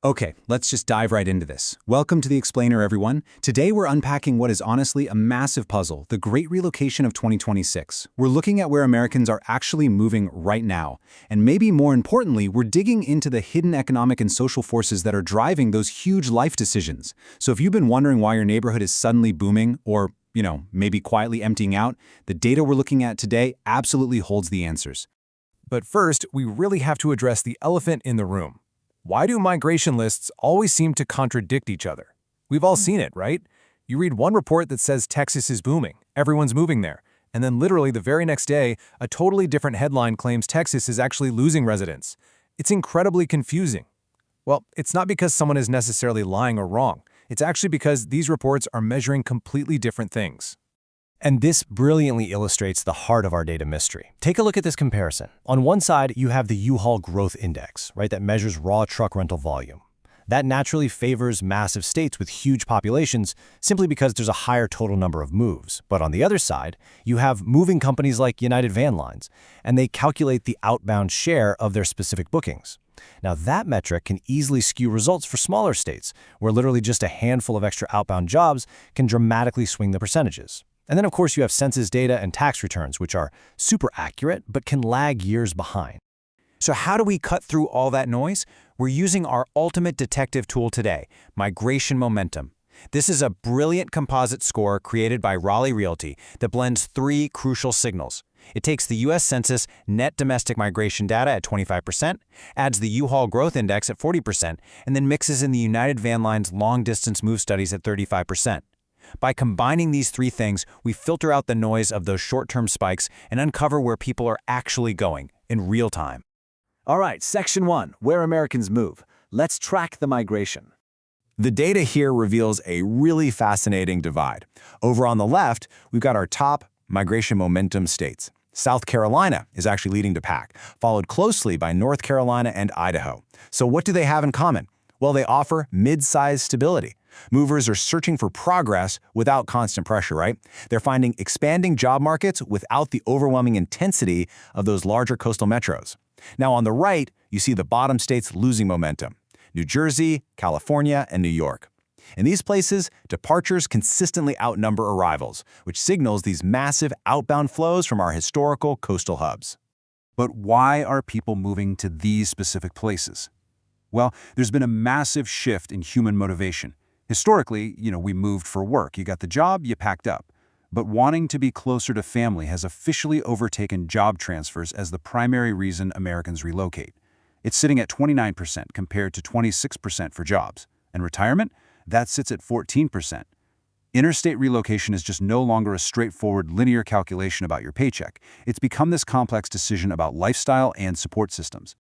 Okay, let's just dive right into this. Welcome to The Explainer, everyone. Today we're unpacking what is honestly a massive puzzle, the Great Relocation of 2026. We're looking at where Americans are actually moving right now. And maybe more importantly, we're digging into the hidden economic and social forces that are driving those huge life decisions. So if you've been wondering why your neighborhood is suddenly booming or, maybe quietly emptying out, the data we're looking at today absolutely holds the answers. But first, we really have to address the elephant in the room. Why do migration lists always seem to contradict each other? We've all seen it, right? You read one report that says Texas is booming, everyone's moving there, and then literally the very next day, a totally different headline claims Texas is actually losing residents. It's incredibly confusing. Well, it's not because someone is necessarily lying or wrong. It's actually because these reports are measuring completely different things. And this brilliantly illustrates the heart of our data mystery. Take a look at this comparison. On one side, you have the U-Haul Growth Index, right, that measures raw truck rental volume. That naturally favors massive states with huge populations simply because there's a higher total number of moves. But on the other side, you have moving companies like United Van Lines, and they calculate the outbound share of their specific bookings. Now, that metric can easily skew results for smaller states, where literally just a handful of extra outbound jobs can dramatically swing the percentages. And then, of course, you have census data and tax returns, which are super accurate, but can lag years behind. So how do we cut through all that noise? We're using our ultimate detective tool today, Migration Momentum. This is a brilliant composite score created by Raleigh Realty that blends three crucial signals. It takes the U.S. Census net domestic migration data at 25%, adds the U-Haul Growth Index at 40%, and then mixes in the United Van Lines long-distance move studies at 35%. By combining these three things, we filter out the noise of those short-term spikes and uncover where people are actually going in real time. All right, Section 1, Where Americans Move. Let's track the migration. The data here reveals a really fascinating divide. Over on the left, we've got our top migration momentum states. South Carolina is actually leading the pack, followed closely by North Carolina and Idaho. So what do they have in common? Well, they offer mid-sized stability. Movers are searching for progress without constant pressure, right? They're finding expanding job markets without the overwhelming intensity of those larger coastal metros. Now, on the right, you see the bottom states losing momentum: New Jersey, California, and New York. In these places, departures consistently outnumber arrivals, which signals these massive outbound flows from our historical coastal hubs. But why are people moving to these specific places? Well, there's been a massive shift in human motivation. Historically, we moved for work. You got the job, you packed up. But wanting to be closer to family has officially overtaken job transfers as the primary reason Americans relocate. It's sitting at 29% compared to 26% for jobs. And retirement? That sits at 14%. Interstate relocation is just no longer a straightforward linear calculation about your paycheck. It's become this complex decision about lifestyle and support systems.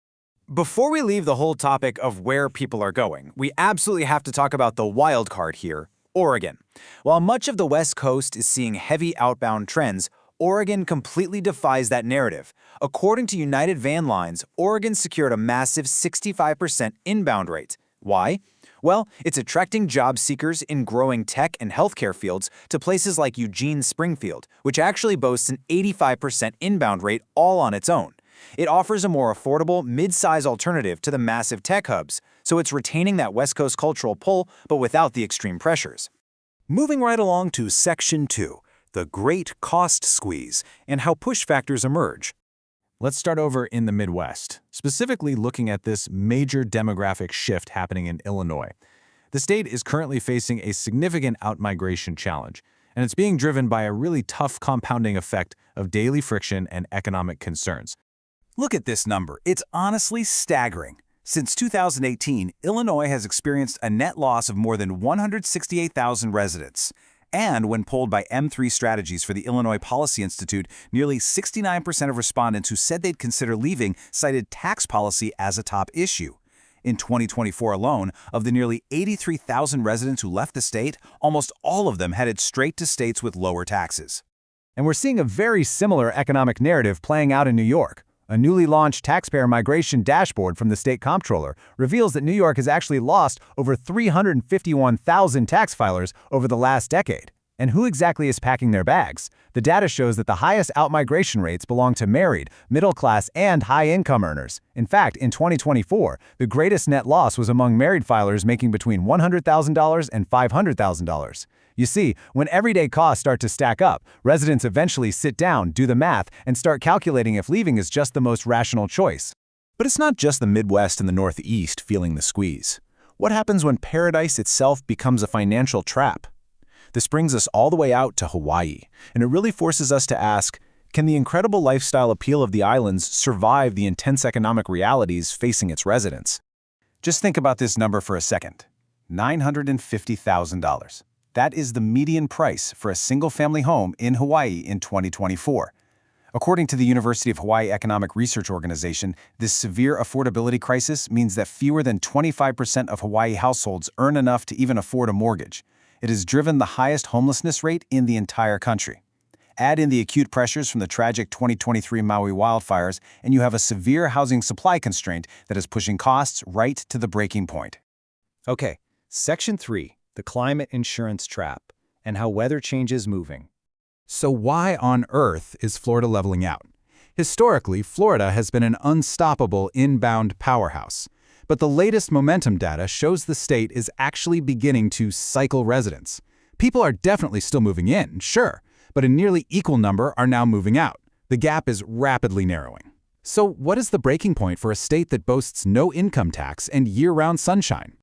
Before we leave the whole topic of where people are going, we absolutely have to talk about the wild card here, Oregon. While much of the West Coast is seeing heavy outbound trends, Oregon completely defies that narrative. According to United Van Lines, Oregon secured a massive 65% inbound rate. Why? Well, it's attracting job seekers in growing tech and healthcare fields to places like Eugene Springfield, which actually boasts an 85% inbound rate all on its own. It offers a more affordable, mid-size alternative to the massive tech hubs, so it's retaining that West Coast cultural pull, but without the extreme pressures. Moving right along to Section 2, the Great Cost Squeeze and how push factors emerge. Let's start over in the Midwest, specifically looking at this major demographic shift happening in Illinois. The state is currently facing a significant outmigration challenge, and it's being driven by a really tough compounding effect of daily friction and economic concerns. Look at this number. It's honestly staggering. Since 2018, Illinois has experienced a net loss of more than 168,000 residents. And when polled by M3 Strategies for the Illinois Policy Institute, nearly 69% of respondents who said they'd consider leaving cited tax policy as a top issue. In 2024 alone, of the nearly 83,000 residents who left the state, almost all of them headed straight to states with lower taxes. And we're seeing a very similar economic narrative playing out in New York. A newly launched taxpayer migration dashboard from the state comptroller reveals that New York has actually lost over 351,000 tax filers over the last decade. And who exactly is packing their bags? The data shows that the highest outmigration rates belong to married, middle-class, and high-income earners. In fact, in 2024, the greatest net loss was among married filers making between $100,000 and $500,000. You see, when everyday costs start to stack up, residents eventually sit down, do the math, and start calculating if leaving is just the most rational choice. But it's not just the Midwest and the Northeast feeling the squeeze. What happens when paradise itself becomes a financial trap? This brings us all the way out to Hawaii, and it really forces us to ask, can the incredible lifestyle appeal of the islands survive the intense economic realities facing its residents? Just think about this number for a second. $950,000. That is the median price for a single-family home in Hawaii in 2024. According to the University of Hawaii Economic Research Organization, this severe affordability crisis means that fewer than 25% of Hawaii households earn enough to even afford a mortgage. It has driven the highest homelessness rate in the entire country. Add in the acute pressures from the tragic 2023 Maui wildfires, and you have a severe housing supply constraint that is pushing costs right to the breaking point. Okay, Section 3, the climate insurance trap, and how weather change is moving. So why on earth is Florida leveling out? Historically, Florida has been an unstoppable inbound powerhouse. But the latest momentum data shows the state is actually beginning to cycle residents. People are definitely still moving in, sure, but a nearly equal number are now moving out. The gap is rapidly narrowing. So what is the breaking point for a state that boasts no income tax and year-round sunshine?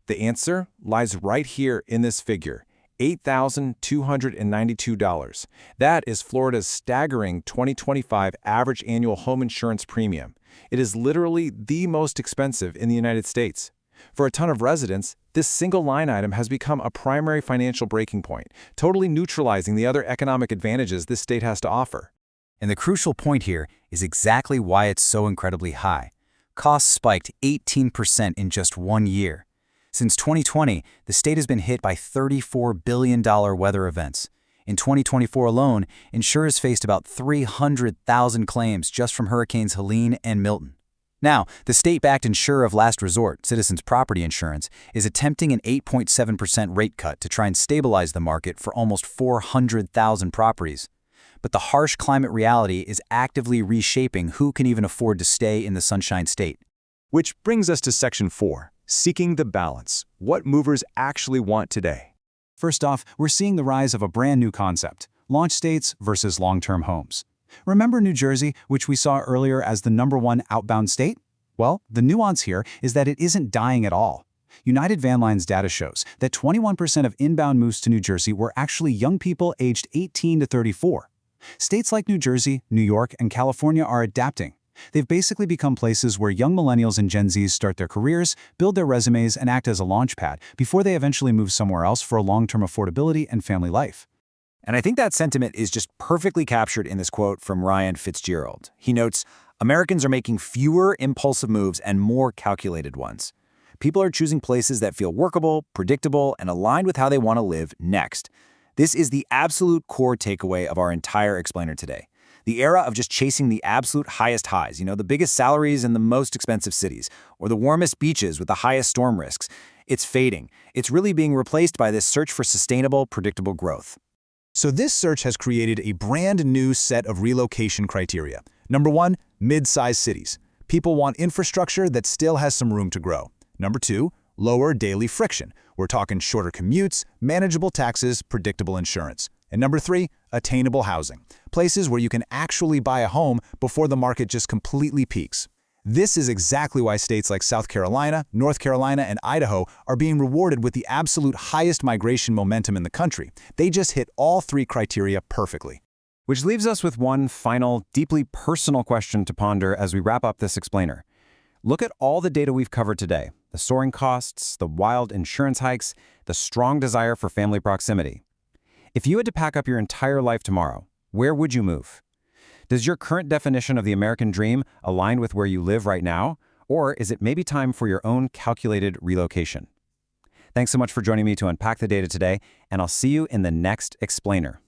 The answer lies right here in this figure, $8,292. That is Florida's staggering 2025 average annual home insurance premium. It is literally the most expensive in the United States. For a ton of residents, this single line item has become a primary financial breaking point, totally neutralizing the other economic advantages this state has to offer. And the crucial point here is exactly why it's so incredibly high. Costs spiked 18% in just 1 year. Since 2020, the state has been hit by $34 billion weather events. In 2024 alone, insurers faced about 300,000 claims just from Hurricanes Helene and Milton. Now, the state-backed insurer of last resort, Citizens Property Insurance, is attempting an 8.7% rate cut to try and stabilize the market for almost 400,000 properties. But the harsh climate reality is actively reshaping who can even afford to stay in the Sunshine State. Which brings us to Section 4, seeking the balance. What movers actually want today. First off, we're seeing the rise of a brand new concept, launch states versus long-term homes. Remember New Jersey, which we saw earlier as the #1 outbound state? Well, the nuance here is that it isn't dying at all. United Van Line's data shows that 21% of inbound moves to New Jersey were actually young people aged 18 to 34. States like New Jersey, New York, and California are adapting. They've basically become places where young millennials and Gen Zs start their careers, build their resumes, and act as a launchpad before they eventually move somewhere else for a long-term affordability and family life. And I think that sentiment is just perfectly captured in this quote from Ryan Fitzgerald. He notes, Americans are making fewer impulsive moves and more calculated ones. People are choosing places that feel workable, predictable, and aligned with how they want to live next. This is the absolute core takeaway of our entire explainer today. The era of just chasing the absolute highest highs, the biggest salaries in the most expensive cities, or the warmest beaches with the highest storm risks, it's fading. It's really being replaced by this search for sustainable, predictable growth. So this search has created a brand new set of relocation criteria. Number 1, mid-sized cities. People want infrastructure that still has some room to grow. Number 2, lower daily friction. We're talking shorter commutes, manageable taxes, predictable insurance. And number 3, attainable housing. Places where you can actually buy a home before the market just completely peaks. This is exactly why states like South Carolina, North Carolina, and Idaho are being rewarded with the absolute highest migration momentum in the country. They just hit all 3 criteria perfectly. Which leaves us with one final, deeply personal question to ponder as we wrap up this explainer. Look at all the data we've covered today. The soaring costs, the wild insurance hikes, the strong desire for family proximity. If you had to pack up your entire life tomorrow, where would you move? Does your current definition of the American dream align with where you live right now? Or is it maybe time for your own calculated relocation? Thanks so much for joining me to unpack the data today, and I'll see you in the next explainer.